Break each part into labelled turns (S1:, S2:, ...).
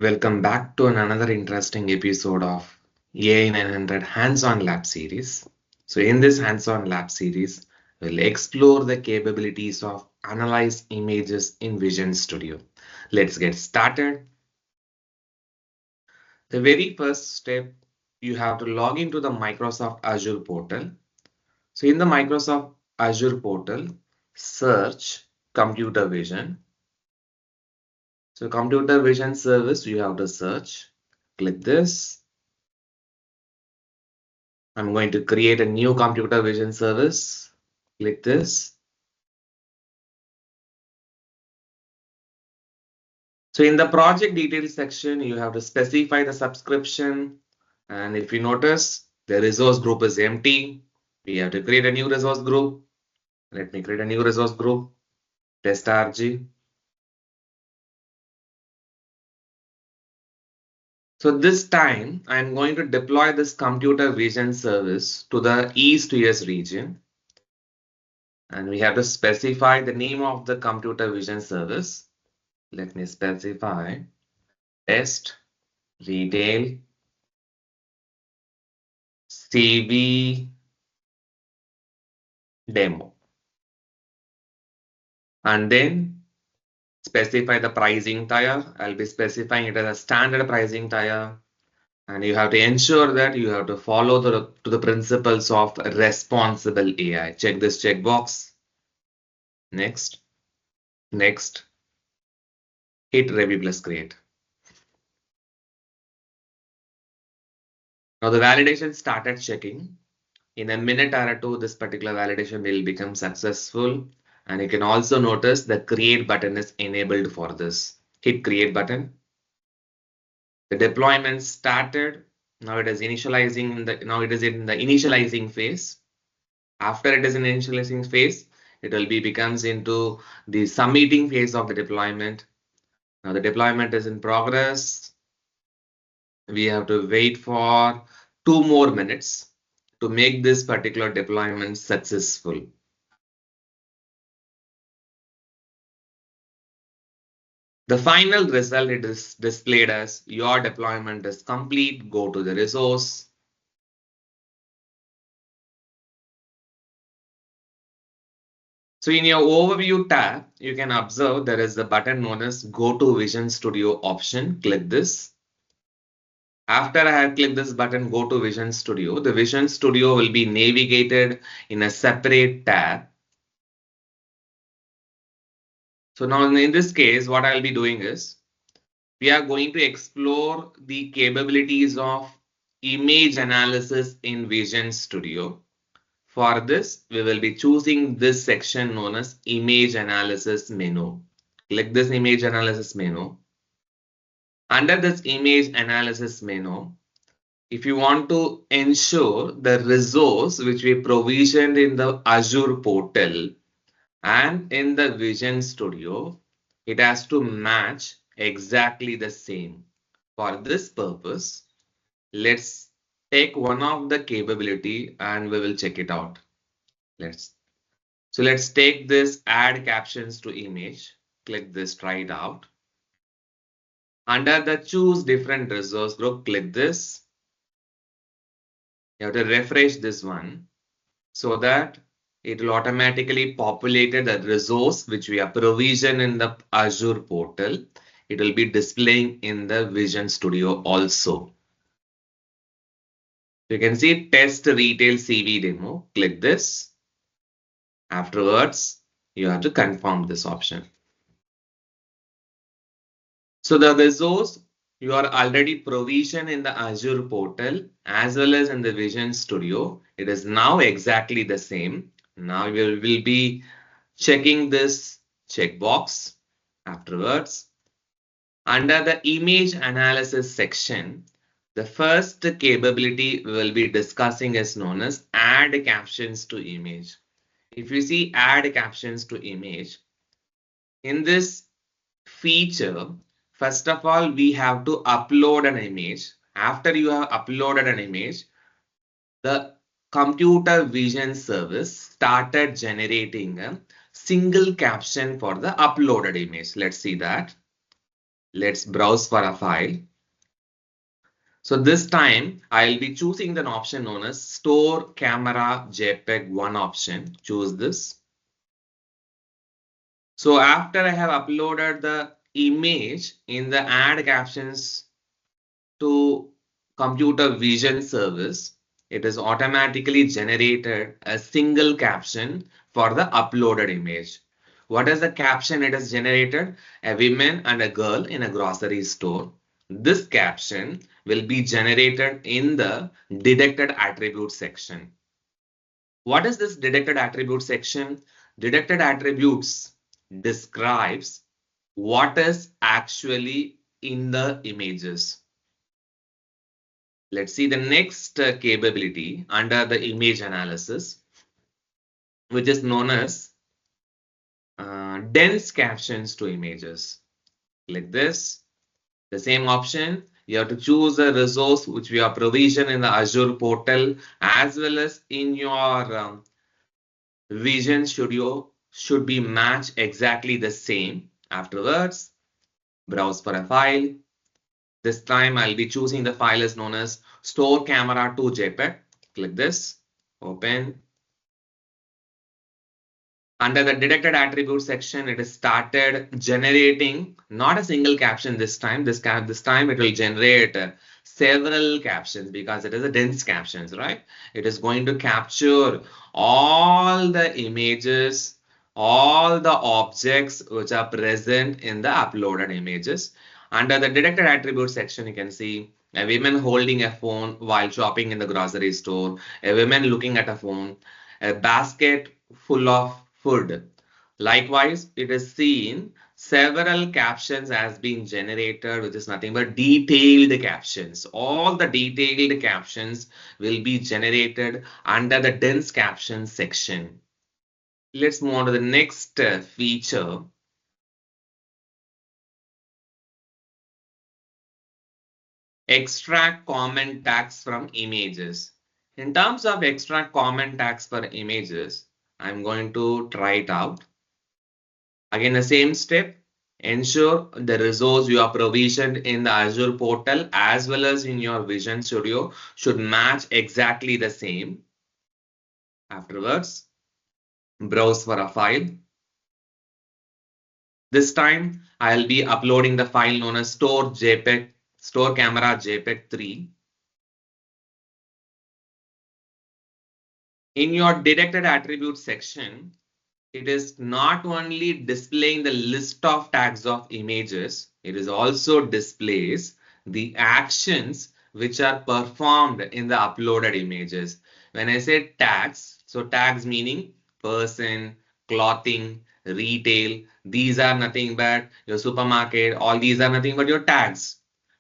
S1: Welcome back to another interesting episode of AI 900 Hands-on Lab series. So in this Hands-on Lab series, we'll explore the capabilities of analyze images in Vision Studio. Let's get started. The very first step, you have to log into the Microsoft Azure portal. So in the Microsoft Azure portal, search Computer Vision. So Computer Vision service, you have to search. Click this. I'm going to create a new computer vision service. Click this. So in the project details section, you have to specify the subscription. And if you notice, the resource group is empty. We have to create a new resource group. Let me create a new resource group, test RG. So this time, I'm going to deploy this computer vision service to the East US region. And we have to specify the name of the computer vision service. Let me specify test retail CV demo, and then specify the pricing tier. I'll be specifying it as a standard pricing tier, and you have to ensure that you have to follow the principles of responsible AI. Check this checkbox. Next, next, hit review plus create. Now the validation started checking. In a minute or two, this particular validation will become successful. And you can also notice the create button is enabled for this. Hit create button. The deployment started. Now it is initializing in the initializing phase. After it is in initializing phase, it will becomes into the submitting phase of the deployment. Now the deployment is in progress. We have to wait for 2 more minutes to make this particular deployment successful. The final result it is displayed as your deployment is complete. Go to the resource. So in your overview tab, you can observe there is a button known as Go to Vision Studio option. Click this. After I have clicked this button, Go to Vision Studio, the Vision Studio will be navigated in a separate tab. So now in this case, what I'll be doing is we are going to explore the capabilities of image analysis in Vision Studio. For this, we will be choosing this section known as Image Analysis menu. Click this Image Analysis menu. Under this Image Analysis menu, if you want to ensure the resource which we provisioned in the Azure portal and in the Vision Studio, it has to match exactly the same. For this purpose, let's take one of the capability and we will check it out. So let's take this add captions to image. Click this, try it out. Under the choose different resource group, click this. You have to refresh this one so that it will automatically populate the resource which we have provisioned in the Azure portal. It will be displaying in the Vision Studio also. You can see test retail CV demo. Click this. Afterwards, you have to confirm this option. So the resource you are already provisioned in the Azure portal as well as in the Vision Studio. It is now exactly the same. Now we will be checking this checkbox. Afterwards, under the image analysis section, the first capability we will be discussing is known as add captions to image. If you see add captions to image, in this feature, first of all, we have to upload an image. After you have uploaded an image, the computer vision service started generating a single caption for the uploaded image. Let's see that. Let's browse for a file. So this time I'll be choosing the option known as Store Camera JPEG 1 option. Choose this. So after I have uploaded the image in the add captions to computer vision service, it is automatically generated a single caption for the uploaded image. What is the caption it has generated? A woman and a girl in a grocery store. This caption will be generated in the detected attribute section. What is this detected attribute section? Detected attributes describes what is actually in the images. Let's see the next capability under the image analysis, which is known as dense captions to images. Click this. The same option, you have to choose a resource which we are provisioned in the Azure portal as well as in your Vision Studio should be matched exactly the same. Afterwards, browse for a file. This time I'll be choosing the file is known as Store Camera to JPEG. Click this, open. Under the detected attribute section, it is started generating not a single caption this time. This time it will generate several captions because it is a dense captions, right? It is going to capture all the images, all the objects which are present in the uploaded images. Under the detected attribute section, you can see a woman holding a phone while shopping in the grocery store, a woman looking at a phone, a basket full of food. Likewise, it is seen several captions has been generated, which is nothing but detailed captions. All the detailed captions will be generated under the dense captions section. Let's move on to the next feature. Extract comment tags from images. In terms of extract comment tags for images, I'm going to try it out. Again, the same step. Ensure the resource you are provisioned in the Azure portal as well as in your Vision Studio should match exactly the same. Afterwards, browse for a file. This time, I'll be uploading the file known as Store Camera JPEG 3. In your detected attributes section, it is not only displaying the list of tags of images, it is also displays the actions which are performed in the uploaded images. When I say tags, so tags meaning person, clothing, retail, these are nothing but your supermarket, all these are nothing but your tags.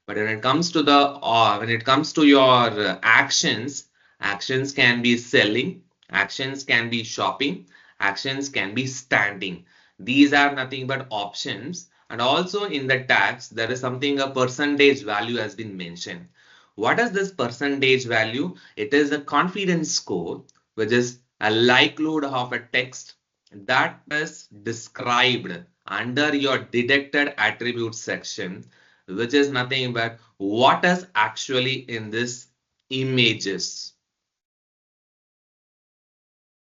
S1: But when it comes to your actions, actions can be selling, actions can be shopping, actions can be standing. These are nothing but options. And also in the tags, there is something a percentage value has been mentioned. What is this percentage value? It is a confidence score, which is a likelihood of a text that is described under your detected attributes section, which is nothing but what is actually in this images.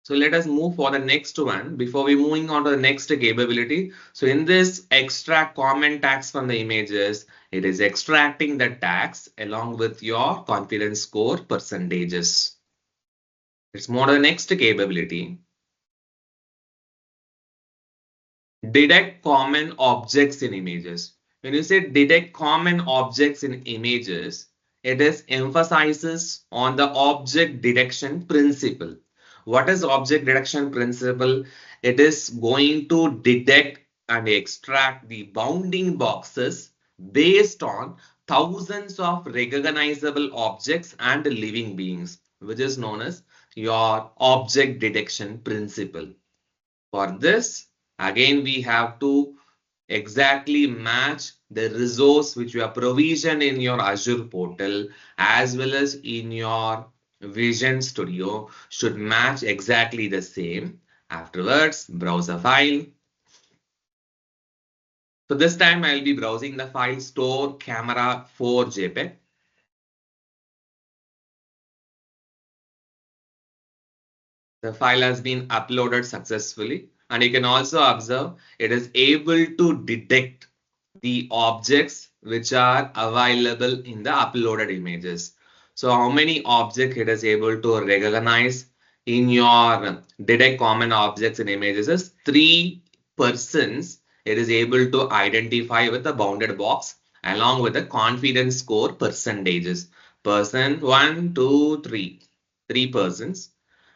S1: So let us move for the next one before we moving on to the next capability. So in this extract comment tags from the images, it is extracting the tags along with your confidence score percentages. Let's move on to the next capability. Detect common objects in images. When you say detect common objects in images, it is emphasizes on the object detection principle. What is object detection principle? It is going to detect and extract the bounding boxes based on thousands of recognizable objects and living beings, which is known as your object detection principle. For this, again, we have to exactly match the resource which you have provisioned in your Azure portal as well as in your Vision Studio should match exactly the same. Afterwards, browse a file. So this time I'll be browsing the file store camera 4 JPEG. The file has been uploaded successfully, and you can also observe it is able to detect the objects which are available in the uploaded images. So how many objects it is able to recognize in your detect common objects in images is 3% it is able to identify with a bounded box along with the confidence score percentages. Person 1, 2, 3, 3%.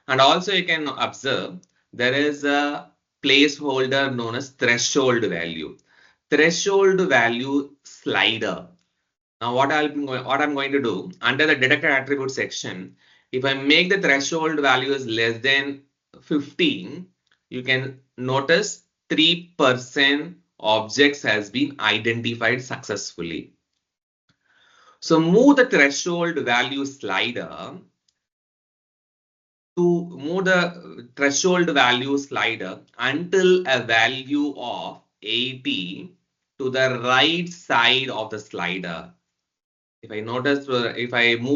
S1: And also you can observe there is a placeholder known as threshold value. Threshold value slider. Now what I'm going to do under the detected attribute section, if I make the threshold value is less than 15, you can notice 3% objects has been identified successfully. So move the threshold value slider to move the threshold value slider until a value of 80 to the right side of the slider. If I move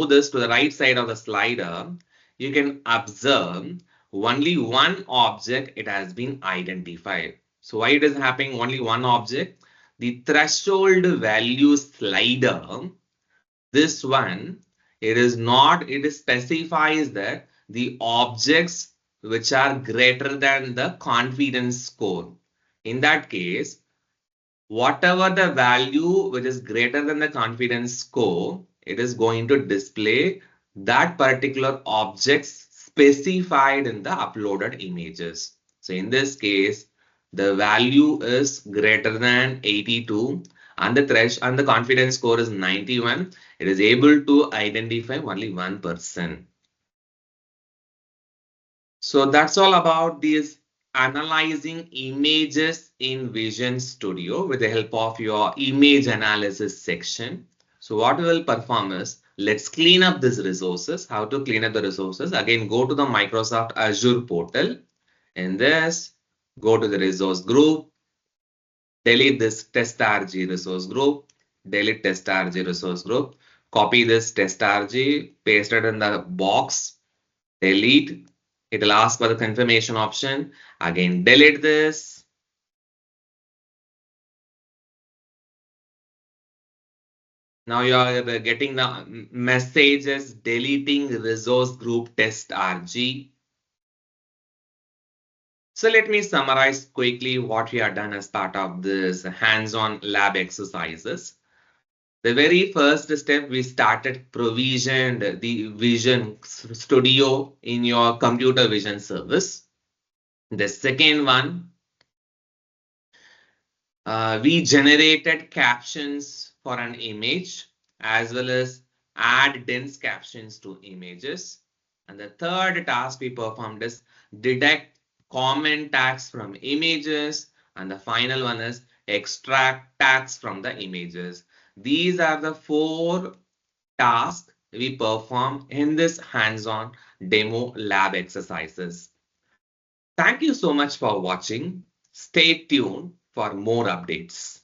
S1: this to the right side of the slider, you can observe only one object it has been identified. So why it is happening only one object? The threshold value slider, this one, it specifies that the objects which are greater than the confidence score. In that case, whatever the value which is greater than the confidence score, it is going to display that particular objects specified in the uploaded images. So in this case, the value is greater than 82 and the confidence score is 91. It is able to identify only 1%. So that's all about this analyzing images in Vision Studio with the help of your image analysis section. So what we will perform is, let's clean up these resources. How to clean up the resources? Again, go to the Microsoft Azure portal. In this, go to the resource group, delete this test.rg resource group, delete test.rg resource group, copy this test.rg, paste it in the box, delete. It will ask for the confirmation option. Again, delete this. Now you are getting the messages deleting resource group test RG. So let me summarize quickly what we have done as part of this hands-on lab exercises. The very first step, we started provisioned the Vision Studio in your computer vision service. The second one, we generated captions for an image as well as add dense captions to images. And the third task we performed is detect common tags from images. And the final one is extract tags from the images. These are the 4 tasks we perform in this hands-on demo lab exercises. Thank you so much for watching. Stay tuned for more updates.